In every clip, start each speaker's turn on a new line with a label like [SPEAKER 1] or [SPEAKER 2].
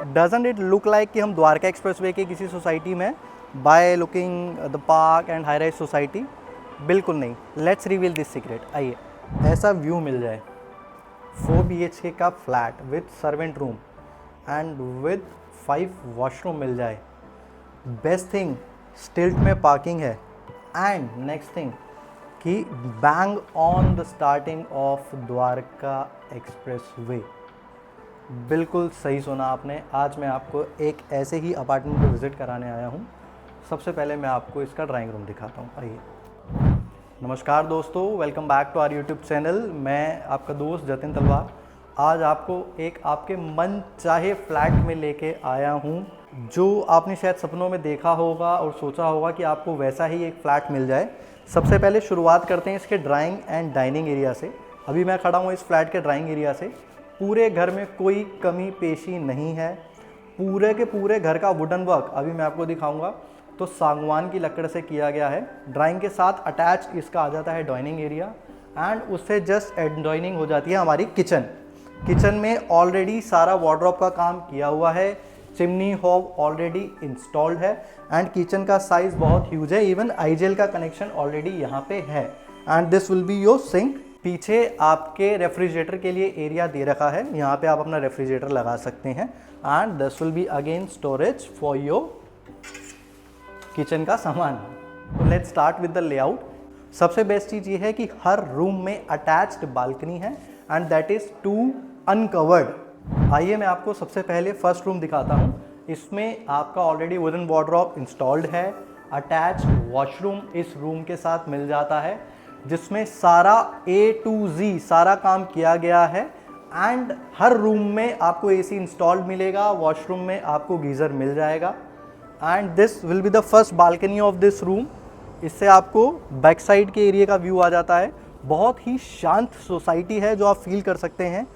[SPEAKER 1] Doesn't it look like कि हम Dwarka expressway के किसी सोसाइटी में by looking the park and high rise society? बिल्कुल नहीं। Let's reveal this secret. आइए, ऐसा व्यू मिल जाए 4 BHK का flat with servant room and with 5 washroom मिल जाए। बेस्ट थिंग, स्टिल्ट में पार्किंग है। एंड नेक्स्ट थिंग कि bang on the starting of Dwarka expressway. बिल्कुल सही सुना आपने। आज मैं आपको एक ऐसे ही अपार्टमेंट को विज़िट कराने आया हूँ। सबसे पहले मैं आपको इसका ड्राइंग रूम दिखाता हूँ। आइए। नमस्कार दोस्तों, welcome back to our YouTube channel. मैं आपका दोस्त जतिन तलवार आज आपको एक आपके मन चाहे फ्लैट में लेके आया हूँ, जो आपने शायद सपनों में देखा होगा और सोचा होगा कि आपको वैसा ही एक फ्लैट मिल जाए। सबसे पहले शुरुआत करते हैं इसके ड्राइंग एंड डाइनिंग एरिया से। अभी मैं खड़ा हूँ इस फ्लैट के ड्राइंग एरिया से। पूरे घर में कोई कमी पेशी नहीं है। पूरे के पूरे घर का वुडन वर्क अभी मैं आपको दिखाऊंगा तो सागवान की लकड़ से किया गया है। ड्राइंग के साथ अटैच इसका आ जाता है डाइनिंग एरिया एंड उससे जस्ट एडजॉइनिंग हो जाती है हमारी किचन। किचन में ऑलरेडी सारा वार्डरोब का काम किया हुआ है। चिमनी हॉब ऑलरेडी इंस्टॉल्ड है एंड किचन का साइज बहुत ह्यूज है। इवन आईजेल का कनेक्शन ऑलरेडी यहाँ पे है and this will be your sink. पीछे आपके रेफ्रिजरेटर के लिए एरिया दे रखा है, यहाँ पे आप अपना रेफ्रिजरेटर लगा सकते हैं and this will be again storage for your kitchen का सामान। तो let's start with the layout. सबसे बेस्ट चीज़ ये है कि हर रूम में अटैच्ड बालकनी है and that is too uncovered. आइए मैं आपको सबसे पहले फर्स्ट रूम दिखाता हूँ। इसमें आपका ऑलरेडी वुडन वार्डरोब इंस्टॉल्ड है। अटैच वॉशरूम इस रूम के साथ मिल जाता है, जिसमें सारा A to Z सारा काम किया गया है एंड हर रूम में आपको AC इंस्टॉल्ड मिलेगा। वॉशरूम में आपको गीज़र मिल जाएगा and this will be the first balcony of this room. इससे आपको बैक साइड के एरिया का व्यू आ जाता है। बहुत ही शांत सोसाइटी है जो आप फील कर सकते हैं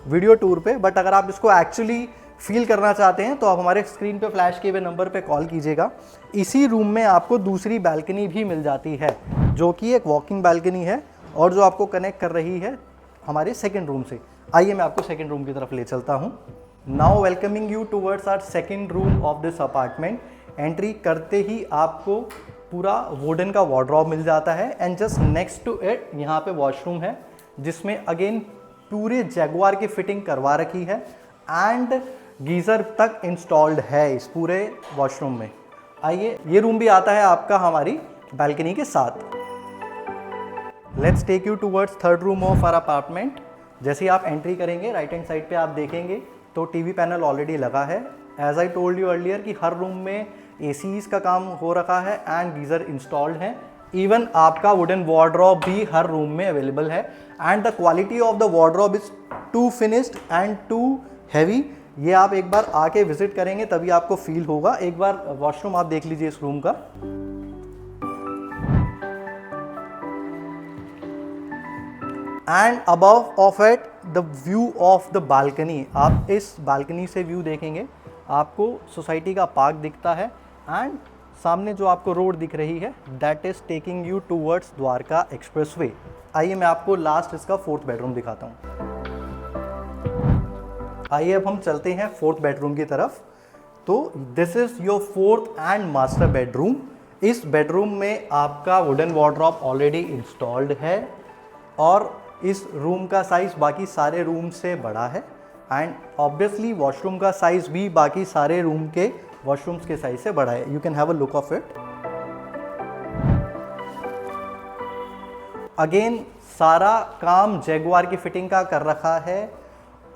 [SPEAKER 1] वीडियो टूर पे, बट अगर आप इसको एक्चुअली फील करना चाहते हैं तो आप हमारे स्क्रीन पे फ्लैश किए हुए नंबर पे कॉल कीजिएगा। इसी रूम में आपको दूसरी बालकनी भी मिल जाती है जो कि एक वॉकिंग बालकनी है और जो आपको कनेक्ट कर रही है हमारे सेकंड रूम से। आइए मैं आपको सेकंड रूम की तरफ ले चलता हूँ। Now welcoming you towards our second room of this apartment. Entry करते ही आपको पूरा वुडन का वार्डरोब मिल जाता है and just next to it यहाँ पे वॉशरूम है, जिसमें अगेन पूरे जैगुआर की फिटिंग करवा रखी है एंड गीज़र तक इंस्टॉल्ड है इस पूरे वॉशरूम में। आइए, ये रूम भी आता है आपका हमारी बालकनी के साथ। Let's take you towards third room of our apartment. जैसे ही आप एंट्री करेंगे राइट हैंड साइड पे आप देखेंगे तो टीवी पैनल ऑलरेडी लगा है। As I told you earlier कि हर रूम में एसीज का काम हो रखा है एंड गीज़र इंस्टॉल्ड है। इवन आपका वुडन वार्डरोब भी हर रूम में अवेलेबल है and the quality of the wardrobe is too finished and too heavy. ये आप एक बार आके विजिट करेंगे तभी आपको फील होगा। एक बार वॉशरूम आप देख लीजिए इस रूम का। And above of it the view of the balcony. आप इस बालकनी से व्यू देखेंगे, आपको सोसाइटी का पार्क दिखता है एंड सामने जो आपको रोड दिख रही है that is taking you towards Dwarka expressway. आइए मैं आपको लास्ट इसका फोर्थ बेडरूम दिखाता हूँ। आइए अब हम चलते हैं फोर्थ बेडरूम की तरफ। तो this is your fourth and master bedroom. इस बेडरूम में आपका वुडन वार्डरोब ऑलरेडी इंस्टॉल्ड है और इस रूम का साइज बाकी सारे रूम से बड़ा है एंड ऑब्वियसली वॉशरूम का साइज भी बाकी सारे रूम के वॉशरूम्स के साइज से बड़ा है। You can have a look of it. Again सारा काम जैगुआर की फिटिंग का कर रखा है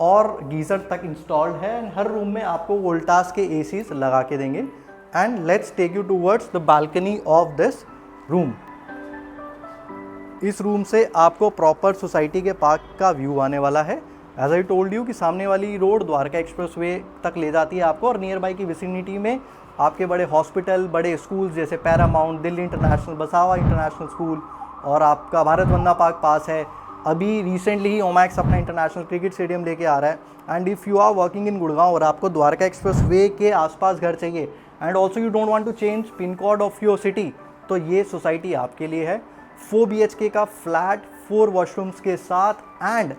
[SPEAKER 1] और गीज़र तक इंस्टॉल्ड है एंड हर रूम में आपको वोल्टास के एसीज लगा के देंगे। And let's take you towards the balcony of this room. इस रूम से आपको प्रॉपर सोसाइटी के पार्क का व्यू आने वाला है। एज आई टोल्ड यू कि सामने वाली रोड द्वारका एक्सप्रेसवे तक ले जाती है आपको और नियर बाई की विसिनिटी में आपके बड़े हॉस्पिटल, बड़े स्कूल्स जैसे पैरामाउंट, दिल्ली इंटरनेशनल, बसावा इंटरनेशनल स्कूल और आपका भारत वंदना पार्क पास है। अभी रिसेंटली ही ओमैक्स अपना इंटरनेशनल क्रिकेट स्टेडियम लेके आ रहा है and if you are working in Gurgaon और आपको द्वारका एक्सप्रेसवे के आसपास घर चाहिए and also you don't want to change pin code of your city, तो ये सोसाइटी आपके लिए है। 4 BHK का फ्लैट 4 वॉशरूम्स के साथ एंड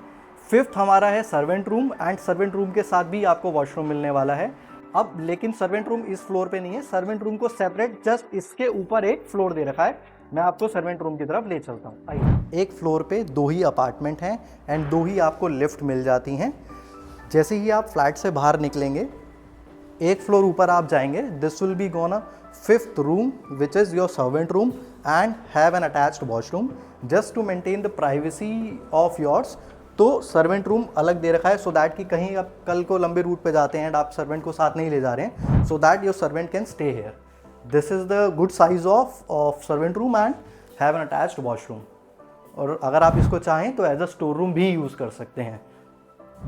[SPEAKER 1] फिफ्थ हमारा है servant room, and servant room के साथ भी आपको वॉशरूम मिलने वाला है। अब लेकिन सर्वेंट रूम इस फ्लोर पे नहीं है, सर्वेंट रूम को सेपरेट जस्ट इसके ऊपर एक फ्लोर दे रखा है। मैं आपको सर्वेंट रूम की तरफ ले चलता हूँ, आइए। एक फ्लोर पे 2 ही अपार्टमेंट हैं एंड 2 ही आपको लिफ्ट मिल जाती हैं। जैसे ही आप फ्लैट से बाहर निकलेंगे, एक फ्लोर ऊपर आप जाएंगे, this will be gonna fifth room which is your servant room and have an attached washroom just to maintain the privacy of yours. तो सर्वेंट रूम अलग दे रखा है सो दैट कि कहीं आप कल को लंबे रूट पे जाते हैं एंड आप सर्वेंट को साथ नहीं ले जा रहे हैं, so that your servant can stay here. This is the good size of servant room and have an attached washroom. और अगर आप इसको चाहें तो एज अ स्टोर रूम भी यूज़ कर सकते हैं।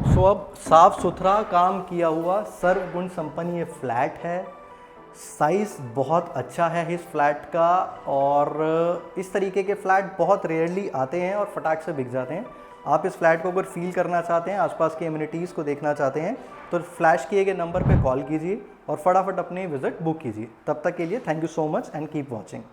[SPEAKER 1] सो अब साफ सुथरा काम किया हुआ सर्वगुण संपन्न ये फ्लैट है। साइज़ बहुत अच्छा है इस फ्लैट का, और इस तरीके के फ्लैट बहुत रेयरली आते हैं और फटाक से बिक जाते हैं। आप इस फ्लैट को अगर फील करना चाहते हैं, आसपास की एमिनिटीज़ को देखना चाहते हैं, तो फ्लैश किए गए नंबर पे कॉल कीजिए और फटाफट अपनी विजिट बुक कीजिए। तब तक के लिए thank you so much and keep watching.